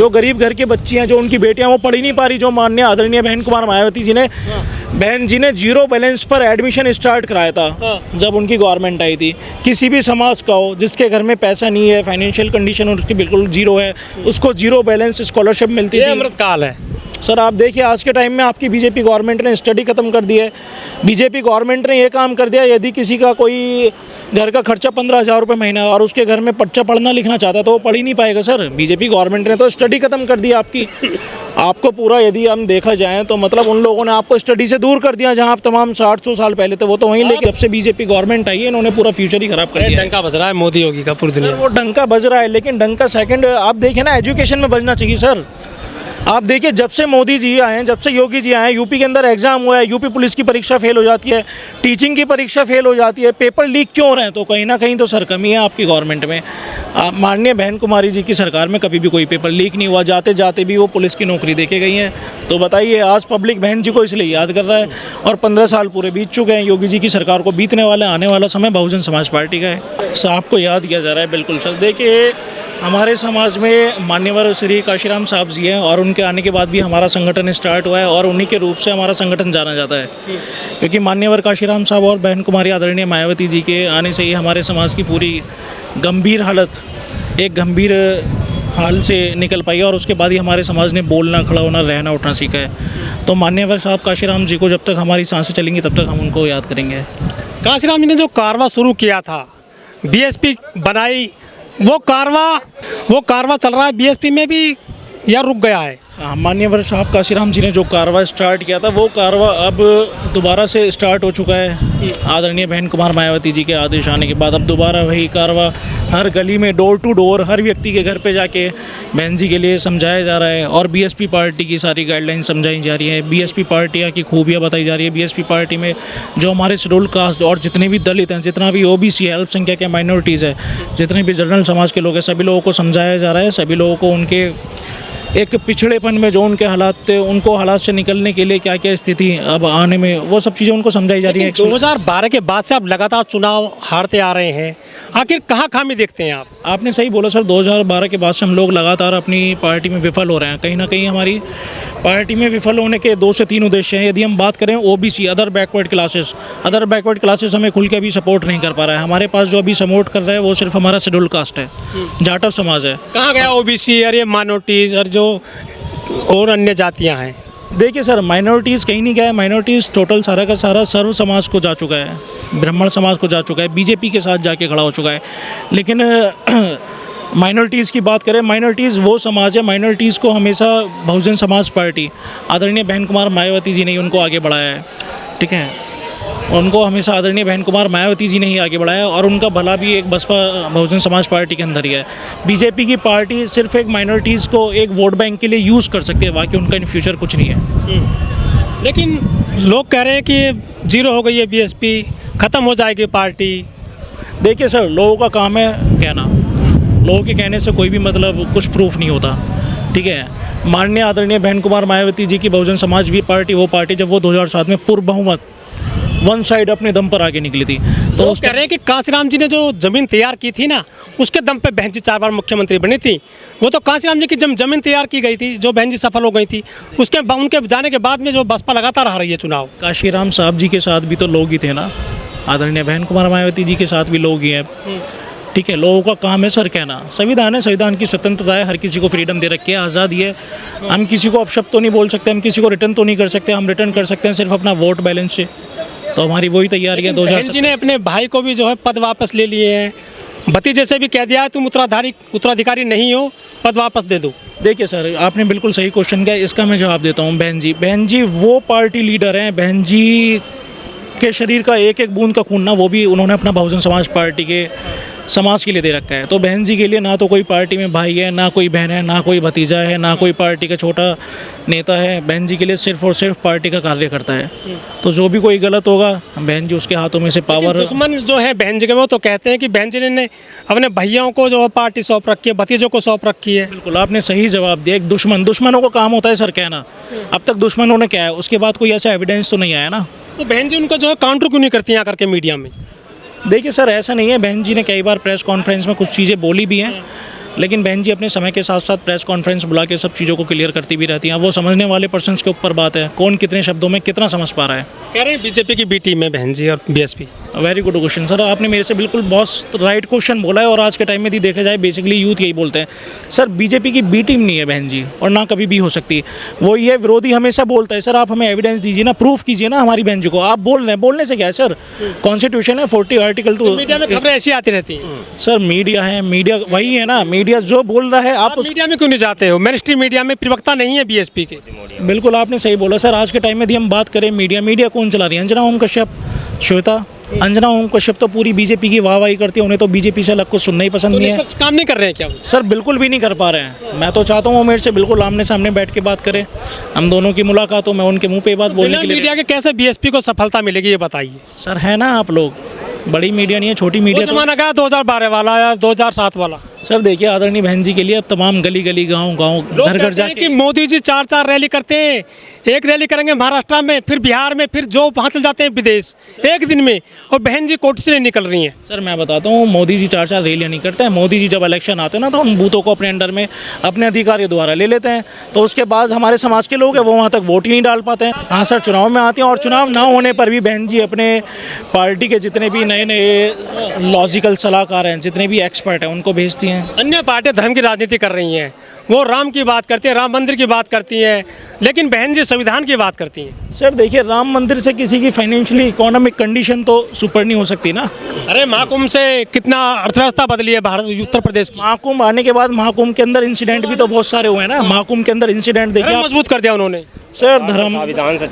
जो गरीब घर की बच्ची हैं, जो उनकी बेटियां वो पढ़ ही नहीं पा रही, जो माननीय आदरणीय बहन कुमार मायावती जी ने बहन जी ने जीरो बैलेंस पर एडमिशन स्टार्ट कराया था जब उनकी गवर्नमेंट आई थी। किसी भी समाज का हो जिसके घर में पैसा नहीं है, फाइनेंशियल कंडीशन उनकी बिल्कुल जीरो है, उसको जीरो बैलेंस स्कॉलरशिप मिलती ये थी। अमृतकाल है सर आप देखिए आज के टाइम में आपकी बीजेपी गवर्नमेंट ने स्टडी खत्म कर दी है। बीजेपी गवर्नमेंट ने ये काम कर दिया, यदि किसी का कोई घर का खर्चा 15,000 रुपये महीना और उसके घर में बच्चा पढ़ना लिखना चाहता है तो वो पढ़ ही नहीं पाएगा। सर बीजेपी गवर्नमेंट ने तो स्टडी खत्म कर दी आपकी। आपको पूरा यदि हम देखा जाए तो मतलब उन लोगों ने आपको स्टडी से दूर कर दिया। जहाँ आप तमाम 60-100 साल पहले थे वो तो वहीं, लेके जब से बीजेपी गवर्नमेंट आई है इन्होंने पूरा फ्यूचर ही खराब कर दिया। डंका बज रहा है मोदी योगी का पूरी दुनिया। वो डंका बज रहा है, लेकिन डंका सेकंड आप देखिए ना, एजुकेशन में बजना चाहिए सर। आप देखिए जब से मोदी जी आए हैं, जब से योगी जी आए हैं, यूपी के अंदर एग्जाम हुआ है, यूपी पुलिस की परीक्षा फेल हो जाती है, टीचिंग की परीक्षा फेल हो जाती है, पेपर लीक क्यों हो रहे हैं? तो कहीं ना कहीं तो सर कमी है आपकी गवर्नमेंट में। माननीय बहन कुमारी जी की सरकार में कभी भी कोई पेपर लीक नहीं हुआ, जाते जाते भी वो पुलिस की नौकरी देके गई हैं। तो बताइए आज पब्लिक बहन जी को इसलिए याद कर रहा है। और 15 साल पूरे बीत चुके हैं योगी जी की सरकार को, बीतने वाला आने वाला समय बहुजन समाज पार्टी का है। साहब को याद किया जा रहा है बिल्कुल सर। देखिए हमारे समाज में मान्यवर श्री काशीराम साहब जी हैं और उनके आने के बाद भी हमारा संगठन स्टार्ट हुआ है और उन्हीं के रूप से हमारा संगठन जाना जाता है। क्योंकि मान्यवर काशीराम साहब और बहन कुमारी आदरणीय मायावती जी के आने से ही हमारे समाज की पूरी गंभीर हालत एक गंभीर हाल से निकल पाई और उसके बाद ही हमारे समाज ने बोलना, खड़ा होना, रहना, उठना सीखा है। तो मान्यवर साहब काशीराम जी को जब तक हमारी सांसें चलेंगी तब तक हम उनको याद करेंगे। काशीराम जी ने जो कारवा शुरू किया था, बीएसपी बनाई, वो कारवा चल रहा है बीएसपी में भी या रुक गया है? मान्यवर साहब काशीराम जी ने जो कारवा स्टार्ट किया था वो कारवा अब दोबारा से स्टार्ट हो चुका है। आदरणीय बहन कुमार मायावती जी के आदेश आने के बाद अब दोबारा वही कारवा हर गली में, डोर टू डोर, हर व्यक्ति के घर पे जाके बहन जी के लिए समझाया जा रहा है और बीएसपी पार्टी की सारी गाइडलाइन समझाई जा रही है। बीएसपी पार्टियाँ की खूबियाँ बताई जा रही है। बीएसपी पार्टी में जो हमारे शेड्यूल कास्ट और जितने भी दलित हैं, जितना भी ओबीसी है, अल्पसंख्यक के माइनॉरिटीज़ है, जितने भी जनरल समाज के लोग हैं, सभी लोगों को समझाया जा रहा है। सभी लोगों को उनके एक पिछड़ेपन में जो उनके हालात थे, उनको हालात से निकलने के लिए क्या क्या स्थिति अब आने में, वो सब चीज़ें उनको समझाई जा रही हैं। 2012 के बाद से आप लगातार चुनाव हारते आ रहे हैं, आखिर कहाँ खामी देखते हैं आप? आपने सही बोला सर, 2012 के बाद से हम लोग लगातार अपनी पार्टी में विफल हो रहे हैं। कहीं ना कहीं हमारी पार्टी में विफल होने के 2 से 3 उद्देश्य हैं। यदि हम बात करें ओबीसी, अदर बैकवर्ड क्लासेस हमें खुल के अभी सपोर्ट नहीं कर पा रहा है। हमारे पास जो अभी सपोर्ट कर रहा है वो सिर्फ हमारा शेड्यूल कास्ट है, जाटव समाज है। कहाँ गया ओबीसी और ये माइनॉरिटीज़ और जो और अन्य जातियाँ हैं? देखिए सर, माइनॉरिटीज़ कहीं नहीं गया है। माइनॉरिटीज़ टोटल सारा का सारा सर्व समाज को जा चुका है, ब्राह्मण समाज को जा चुका है, बीजेपी के साथ जाके खड़ा हो चुका है। लेकिन माइनॉरिटीज़ की बात करें, माइनॉरिटीज़ वो समाज है, माइनॉरिटीज़ को हमेशा बहुजन समाज पार्टी आदरणीय बहन कुमार मायावती जी ने ही उनको आगे बढ़ाया है। ठीक है, उनको हमेशा आदरणीय बहन कुमार मायावती जी ने ही आगे बढ़ाया और उनका भला भी एक बसपा बहुजन समाज पार्टी के अंदर ही है। बीजेपी की पार्टी सिर्फ एक माइनॉरिटीज़ को एक वोट बैंक के लिए यूज़ कर सकती है, बाकी उनका इन फ्यूचर कुछ नहीं है। लेकिन लोग कह रहे हैं कि जीरो हो गई है बीएसपी, ख़त्म हो जाएगी पार्टी। देखिए सर, लोगों का काम है कहना, लोगों के कहने से कोई भी मतलब कुछ प्रूफ नहीं होता। ठीक है, माननीय आदरणीय बहन कुमार मायावती जी की बहुजन समाज पार्टी वो पार्टी जब वो 2007 में पूर्ण बहुमत वन साइड अपने दम पर आगे निकली थी। तो वो कह रहे हैं कि काशीराम जी ने जो ज़मीन तैयार की थी ना, उसके दम पे बहन जी 4 बार मुख्यमंत्री बनी थी। वो तो काशीराम जी की जब ज़मीन तैयार की गई थी, जो बहन जी सफल हो गई थी, उसके उनके जाने के बाद में जो बसपा लगातार हार रही है चुनाव। काशीराम साहब जी के साथ भी तो लोग ही थे ना, आदरणीय बहन कुमार मायावती जी के साथ भी लोग ही हैं। ठीक है, लोगों का काम है सर कहना। संविधान है, संविधान की स्वतंत्रता है, हर किसी को फ्रीडम दे रखी है, आज़ादी है। हम किसी को अपशब्द तो नहीं बोल सकते, हम किसी को रिटर्न तो नहीं कर सकते। हम रिटर्न कर सकते हैं सिर्फ अपना वोट बैलेंस से। तो हमारी वही तैयारी है। 2007 जी ने अपने भाई को भी जो है पद वापस ले लिए हैं, भतीजे से भी कह दिया है तुम उत्तराधिकारी नहीं हो, पद वापस दे दो। देखिए सर, आपने बिल्कुल सही क्वेश्चन किया, इसका मैं जवाब देता हूँ। बहन जी वो पार्टी लीडर हैं, बहन जी के शरीर का एक एक बूंद का खून ना वो भी उन्होंने अपना बहुजन समाज पार्टी के समाज के लिए दे रखा है। तो बहन जी के लिए ना तो कोई पार्टी में भाई है, ना कोई बहन है, ना कोई भतीजा है, ना कोई पार्टी का छोटा नेता है। बहन जी के लिए सिर्फ और सिर्फ पार्टी का कार्य करता है। तो जो भी कोई गलत होगा, बहन जी उसके हाथों में से पावर। दुश्मन जो है बहन जी के, वो तो कहते हैं कि बहन जी ने अपने भैयाओं को जो पार्टी सौंप रखी है, भतीजों को सौंप रखी है। बिल्कुल आपने सही जवाब दिया। एक दुश्मनों का काम होता है सर कहना। अब तक दुश्मनों ने क्या है, उसके बाद कोई ऐसा एविडेंस तो नहीं आया ना। तो बहन जी उनको जो है काउंटर क्यों नहीं करती हैं आकर के मीडिया में? देखिए सर, ऐसा नहीं है, बहन जी ने कई बार प्रेस कॉन्फ्रेंस में कुछ चीज़ें बोली भी हैं लेकिन बहन जी अपने समय के साथ साथ प्रेस कॉन्फ्रेंस बुला के सब चीज़ों को क्लियर करती भी रहती हैं। वो समझने वाले पर्सन्स के ऊपर बात है, कौन कितने शब्दों में कितना समझ पा रहा है। कह रहे हैं बीजेपी की बी टीम है बहन जी और BSP. Very good question sir, आपने मेरे से बिल्कुल बहुत राइट क्वेश्चन बोला है। और आज के टाइम में भी देखा जाए बेसिकली यूथ यही बोलते हैं सर, बीजेपी की बी टीम नहीं है बहन जी, और ना कभी भी हो सकती। वो ये विरोधी हमेशा बोलता है सर, आप हमें एविडेंस दीजिए ना, प्रूफ कीजिए ना हमारी बहन जी को। आप बोल रहे हैं, बोलने से क्या है सर, कॉन्स्टिट्यूशन है 40 आर्टिकल 2। मीडिया में खबरें ऐसी आती रहती हैं। सर मीडिया है, मीडिया वही है ना, मीडिया जो बोल रहा है आप मीडिया में क्यों नहीं जाते हो? मेन स्ट्रीम मीडिया में प्रवक्ता नहीं है बीएसपी के। बिल्कुल आपने सही बोला सर। आज के टाइम में यदि हम बात करें मीडिया कौन चला रही है? अंजना ओम कश्यप, श्वेता अंजना ओम कश्यप तो पूरी बीजेपी की वाहवाही करती है। उन्हें तो बीजेपी से अलग कुछ सुनना ही पसंद नहीं है। काम नहीं कर रहे हैं क्या वो? सर बिल्कुल भी नहीं कर पा रहे हैं। मैं तो चाहता हूँ वो मेरे से बिल्कुल आमने सामने बैठ के बात करें, हम दोनों की मुलाकात हो, मैं उनके मुंह पे बात बोलने के लिए। मीडिया के कैसे बीएसपी को सफलता मिलेगी ये बताइए सर। है ना आप लोग, बड़ी मीडिया नहीं है, छोटी मीडिया तो जमाना गया 2012 वाला या 2007 वाला। सर देखिए आदरणीय बहन जी के लिए अब तमाम गली गली गांव घर घर जाके कि मोदी जी 4 रैली करते हैं। एक रैली करेंगे महाराष्ट्र में, फिर बिहार में, फिर जो वहाँ चल जाते हैं विदेश एक दिन में, और बहन जी कोर्ट से नहीं निकल रही हैं। सर मैं बताता हूँ, मोदी जी 4 रैलियाँ नहीं करते हैं। मोदी जी जब इलेक्शन आते हैं ना तो उन बूथों को अपने अंडर में अपने अधिकार के द्वारा ले लेते हैं। तो उसके बाद हमारे समाज के लोग हैं वो वहाँ तक वोट ही नहीं डाल पाते हैं। हाँ सर, चुनाव में आते हैं और चुनाव ना होने पर भी बहन जी अपने पार्टी के जितने भी नए नए लॉजिकल सलाहकार हैं, जितने भी एक्सपर्ट हैं, उनको भेजती हैं। अन्य पार्टियां धर्म की राजनीति कर रही हैं, वो राम की बात करती हैं, राम मंदिर की बात करती हैं, लेकिन बहन जी संविधान की बात करती हैं। सर देखिए, राम मंदिर से किसी की फाइनेंशियली इकोनॉमिक कंडीशन तो सुपर नहीं हो सकती ना। अरे महाकुंभ से कितना अर्थव्यवस्था बदली है भारत उत्तर प्रदेश की। महाकुंभ आने के बाद महाकुंभ के अंदर इंसिडेंट भी तो बहुत सारे हुए हैं ना। महाकुंभ के अंदर इंसिडेंट देखिए आप। मजबूत कर दिया उन्होंने। सर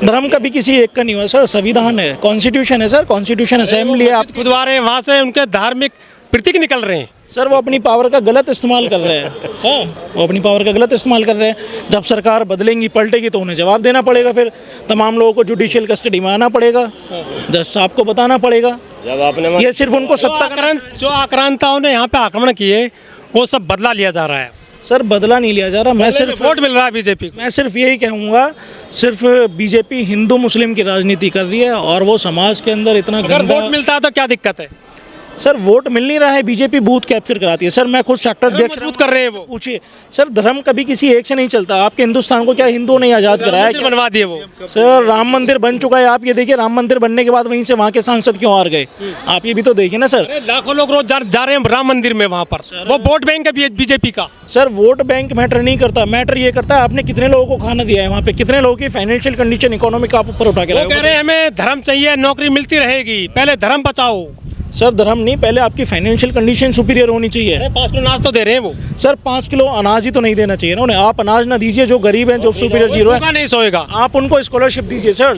धर्म कभी किसी एक का नहीं हुआ सर, संविधान है, कॉन्स्टिट्यूशन है सर, कॉन्स्टिट्यूशन असेंबली है। आप खुदवारे वहाँ से उनके धार्मिक प्रतीक निकल रहे हैं। सर वो अपनी पावर का गलत इस्तेमाल कर रहे हैं। वो अपनी पावर का गलत इस्तेमाल कर रहे हैं। जब सरकार बदलेंगी पलटेगी तो उन्हें जवाब देना पड़ेगा। फिर तमाम लोगों को जुडिशियल कस्टडी में आना पड़ेगा, जज साहब को बताना पड़ेगा। जब आपने ये सिर्फ उनको सत्ता जो आक्रांताओं ने यहाँ पे आक्रमण किए वो सब बदला लिया जा रहा है। सर बदला नहीं लिया जा रहा। मैं सिर्फ वोट मिल रहा है बीजेपी को। मैं सिर्फ यही कहूँगा, सिर्फ बीजेपी हिंदू मुस्लिम की राजनीति कर रही है और वो समाज के अंदर इतना अगर गंदा। वोट मिलता है तो क्या दिक्कत है? सर वोट मिल नहीं रहा है, बीजेपी बूथ कैप्चर कराती है। सर मैं खुद सेक्टर देख मजबूत कर रहे हैं वो। पूछिए सर, धर्म कभी किसी एक से नहीं चलता। आपके हिंदुस्तान को क्या हिंदुओं ने आज़ाद कराया मंदिर क्या? बनवा दिए वो। सर राम मंदिर बन चुका है। आप ये देखिए, राम मंदिर बनने के बाद वहीं से वहाँ के सांसद क्यों हार गए? आप ये भी तो देखिए ना सर। लाखों लोग रोज जा रहे हैं राम मंदिर में, वहाँ पर वो वोट बैंक है बीजेपी का। सर वोट बैंक मैटर नहीं करता, मैटर ये करता है आपने कितने लोगों को खाना दिया है वहाँ पे, कितने लोगों की फाइनेंशियल कंडीशन इकोनॉमिक आप ऊपर उठा के वो कह रहे हैं हमें धर्म चाहिए, नौकरी मिलती रहेगी, पहले धर्म बचाओ। सर धर्म नहीं, पहले आपकी फाइनेंशियल कंडीशन सुपीरियर होनी चाहिए। 5 किलो अनाज तो दे रहे हैं वो। सर 5 किलो अनाज ही तो नहीं देना चाहिए ना उन्हें। आप अनाज ना दीजिए, जो गरीब हैं, जो सुपीरियर जीरो है, नहीं सोएगा। आप उनको स्कॉलरशिप दीजिए सर।